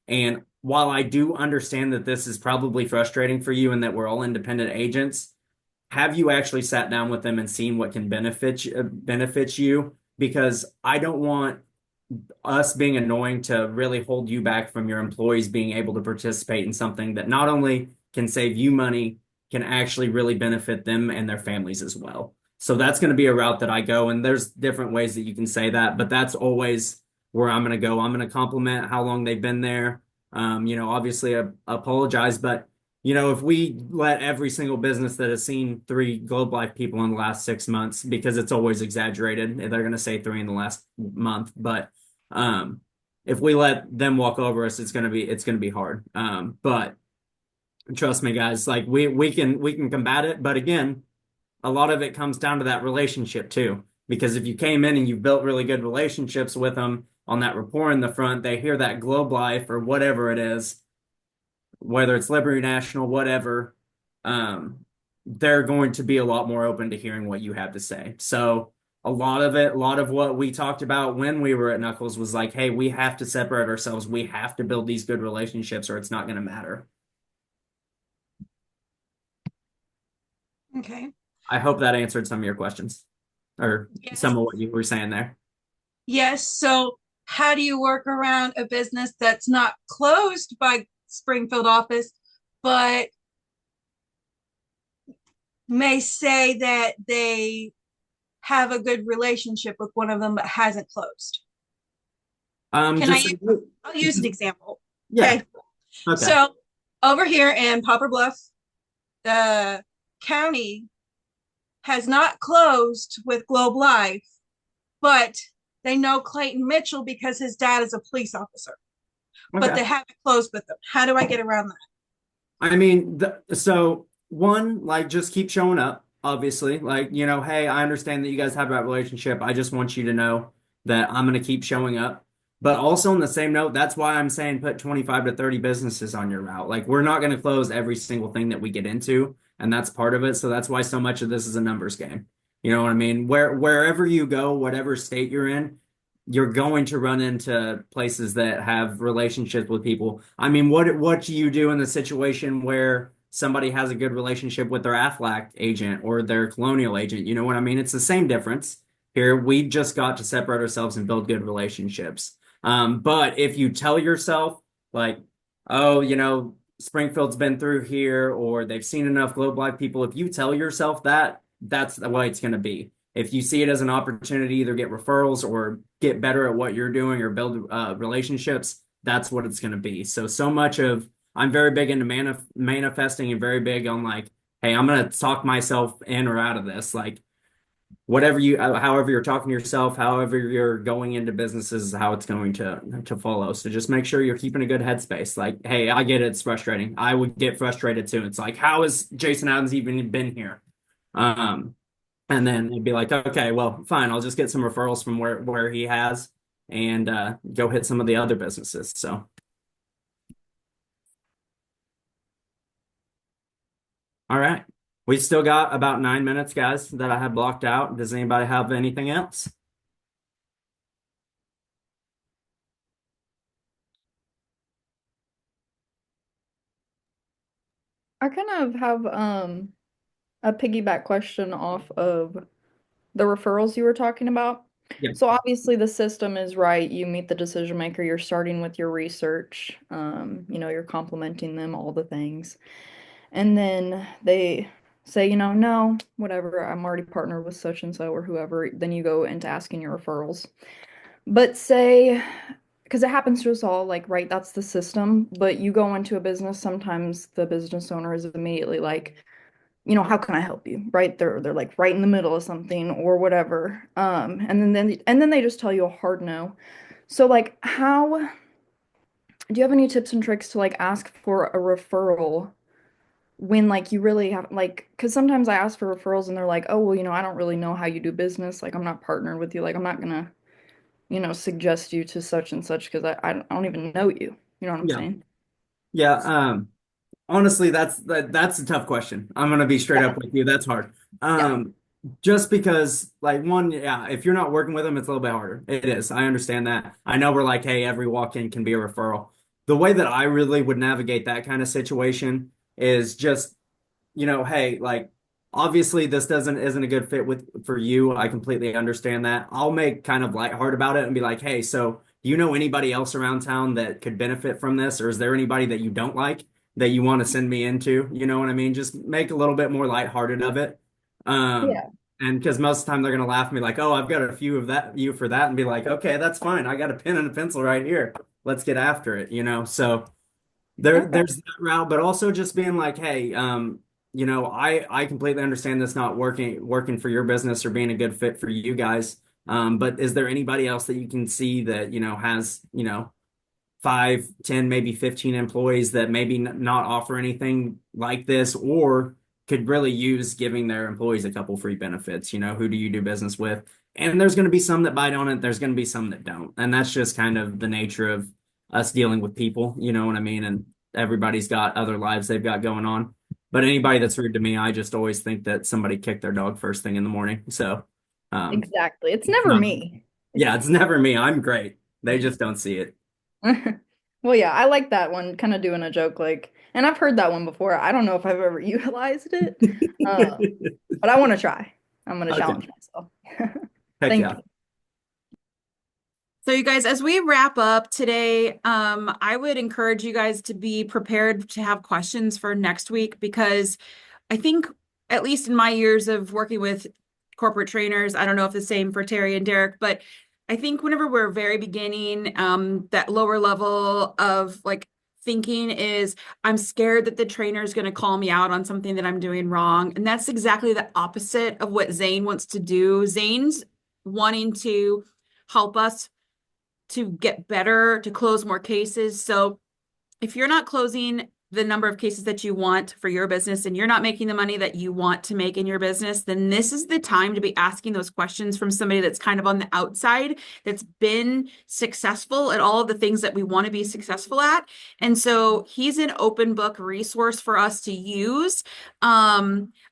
And while I do understand that this is probably frustrating for you and that we're all independent agents, have you actually sat down with them and seen what can benefit you? Because I don't want us being annoying to really hold you back from your employees being able to participate in something that not only can save you money, can actually really benefit them and their families as well. So that's going to be a route that I go, and there's different ways that you can say that, but that's always where I'm going to go. I'm going to compliment how long they've been there. Obviously apologize, but if we let every single business that has seen 3 Globe Life people in the last 6 months, because it's always exaggerated, they're going to say 3 in the last month, but um, if we let them walk over us, it's gonna be hard. But trust me, guys, like we can combat it. But again, a lot of it comes down to that relationship too. Because if you came in and you built really good relationships with them on that rapport in the front, they hear that Globe Life or whatever it is, whether it's Liberty National, whatever, um, they're going to be a lot more open to hearing what you have to say. So a lot of what we talked about when we were at Knuckles was like, hey, we have to separate ourselves. We have to build these good relationships or it's not going to matter. Okay. I hope that answered some of your questions or Yes. some of what you were saying there. Yes. So how do you work around a business that's not closed by Springfield office, but may say that they have a good relationship with one of them but hasn't closed? Can Just I'll use an example. yeah. Okay. Okay. So over here in Poplar Bluff, the county has not closed with Globe Life, but they know Clayton Mitchell because his dad is a police officer, but Okay. they haven't closed with them. How do I get around that? I mean, so one, like, just keep showing up, obviously. Like, hey, I understand that you guys have that relationship. I just want you to know that I'm going to keep showing up. But also, on the same note, that's why I'm saying put 25 to 30 businesses on your route. Like, we're not going to close every single thing that we get into, and that's part of it. So that's why so much of this is a numbers game. You know what I mean? Wherever you go, whatever state you're in, you're going to run into places that have relationships with people. I mean, what do you do in the situation where somebody has a good relationship with their Aflac agent or their Colonial agent? You know what I mean? It's the same difference. Here, we just got to separate ourselves and build good relationships. But if you tell yourself, like, oh, Springfield's been through here or they've seen enough Globe Life people, if you tell yourself that, that's the way it's going to be. if you see it as an opportunity to either get referrals or get better at what you're doing or build relationships, that's what it's going to be. So much of I'm very big into manifesting and very big on like, hey, I'm going to talk myself in or out of this. Like whatever you, however you're talking to yourself, however you're going into businesses is how it's going to follow. So just make sure you're keeping a good headspace. Like, hey, I get it, it's frustrating. I would get frustrated too. It's like, how has Jason Adams even been here? Um, and then it'd be like, okay, well, fine, I'll just get some referrals from where he has and go hit some of the other businesses. So, all right. We still got about 9 minutes, guys, that I have blocked out. Does anybody have anything else? I kind of have a piggyback question off of the referrals you were talking about. Yeah. So obviously the system is right. You meet the decision maker, you're starting with your research, you're complimenting them, all the things. And then they say, no, whatever, I'm already partnered with such and so or whoever. Then you go into asking your referrals. But say, because it happens to us all, like, right, that's the system. But you go into a business, sometimes the business owner is immediately like, how can I help you? Right? They're like right in the middle of something or whatever. And then they just tell you a hard no. So like how do you have any tips and tricks to like ask for a referral when like you really have like because sometimes I ask for referrals and they're like, oh well, I don't really know how you do business. Like I'm not partnered with you. Like I'm not gonna, suggest you to such and such because I don't even know you. You know what I'm Yeah. saying? Yeah. Honestly, that's a tough question. I'm gonna be straight Yeah. up with you. That's hard. Yeah. Just because, like, one, yeah, if you're not working with them, it's a little bit harder. It is. I understand that. I know we're like, hey, every walk-in can be a referral. The way that I really would navigate that kind of situation is just hey, like obviously this doesn't isn't a good fit with for you. I completely understand that. I'll make kind of lighthearted about it and be like, hey, so do you know anybody else around town that could benefit from this? Or is there anybody that you don't like that you want to send me into? You know what I mean? Just make a little bit more lighthearted of it. Yeah. And because most of the time they're gonna laugh at me like, oh, I've got a few of that you for that, and be like, okay, that's fine. I got a pen and a pencil right here. Let's get after it. So Okay. there's that route, but also just being like, hey, I completely understand this not working for your business or being a good fit for you guys. But is there anybody else that you can see that, has, 5, 10, maybe 15 employees that maybe not offer anything like this or could really use giving their employees a couple free benefits? Who do you do business with? And there's going to be some that bite on it. There's going to be some that don't. And that's just kind of the nature of us dealing with people, you know what I mean? And everybody's got other lives they've got going on. But anybody that's rude to me, I just always think that somebody kicked their dog first thing in the morning. So, Exactly. It's it's never not, me. yeah, it's never me. I'm great. They just don't see it. Well, yeah, I like that one, kind of doing a joke like, and I've heard that one before. I don't know if I've ever utilized it, but I want to try. I'm going to Okay. challenge myself. Heck Thank yeah. you. So you guys, as we wrap up today, I would encourage you guys to be prepared to have questions for next week because I think, at least in my years of working with corporate trainers, I don't know if the same for Terry and Derek, but I think whenever we're very beginning, that lower level of like thinking is I'm scared that the trainer is going to call me out on something that I'm doing wrong. And that's exactly the opposite of what Zane wants to do. Zane's wanting to help us to get better, to close more cases. So if you're not closing the number of cases that you want for your business and you're not making the money that you want to make in your business, then this is the time to be asking those questions from somebody that's kind of on the outside, that's been successful at all of the things that we want to be successful at. And so he's an open book resource for us to use.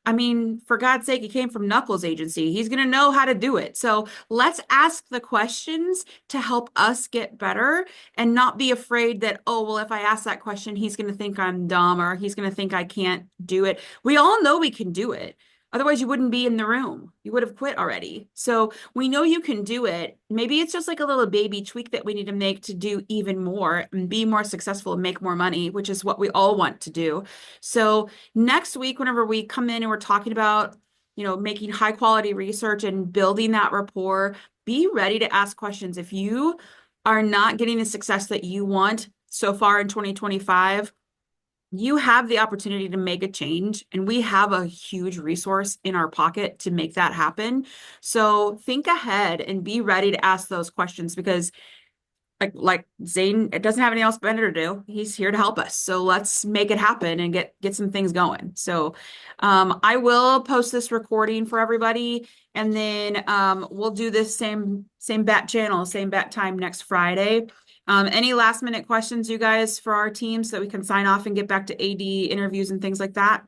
I mean, for God's sake, he came from Knuckles Agency. He's going to know how to do it. So let's ask the questions to help us get better and not be afraid that, oh, well, if I ask that question, he's going to think I'm dumb or he's going to think I can't do it. We all know we can do it. Otherwise, you wouldn't be in the room. You would have quit already. So we know you can do it. Maybe it's just like a little baby tweak that we need to make to do even more and be more successful and make more money, which is what we all want to do. So next week, whenever we come in and we're talking about making high quality research and building that rapport. Be ready to ask questions. If you are not getting the success that you want so far in 2025, you have the opportunity to make a change, and we have a huge resource in our pocket to make that happen. So think ahead and be ready to ask those questions, because like Zane, it doesn't have anything else better to do. He's here to help us. So let's make it happen and get some things going. So I will post this recording for everybody, and then we'll do this same bat channel, same bat time next Friday. Any last minute questions, you guys, for our team so that we can sign off and get back to AD interviews and things like that?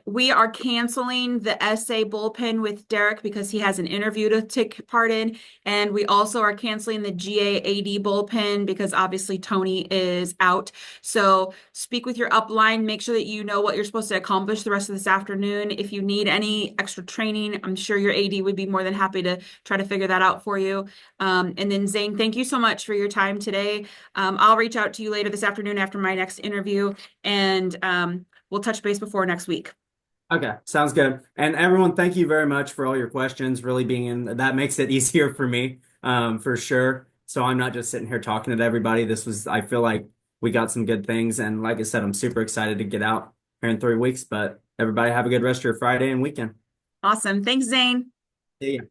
We are canceling the essay bullpen with Derek because he has an interview to take part in. And we also are canceling the GAAD bullpen because obviously Tony is out. So speak with your upline, make sure that you know what you're supposed to accomplish the rest of this afternoon. If you need any extra training, I'm sure your AD would be more than happy to try to figure that out for you. And then Zane, thank you so much for your time today. I'll reach out to you later this afternoon after my next interview, and we'll touch base before next week. Okay, sounds good. And everyone, thank you very much for all your questions. Really being in that makes it easier for me, for sure. So I'm not just sitting here talking to everybody. I feel like we got some good things. And like I said, I'm super excited to get out here in 3 weeks. But everybody have a good rest of your Friday and weekend. Awesome. Thanks, Zane. See ya.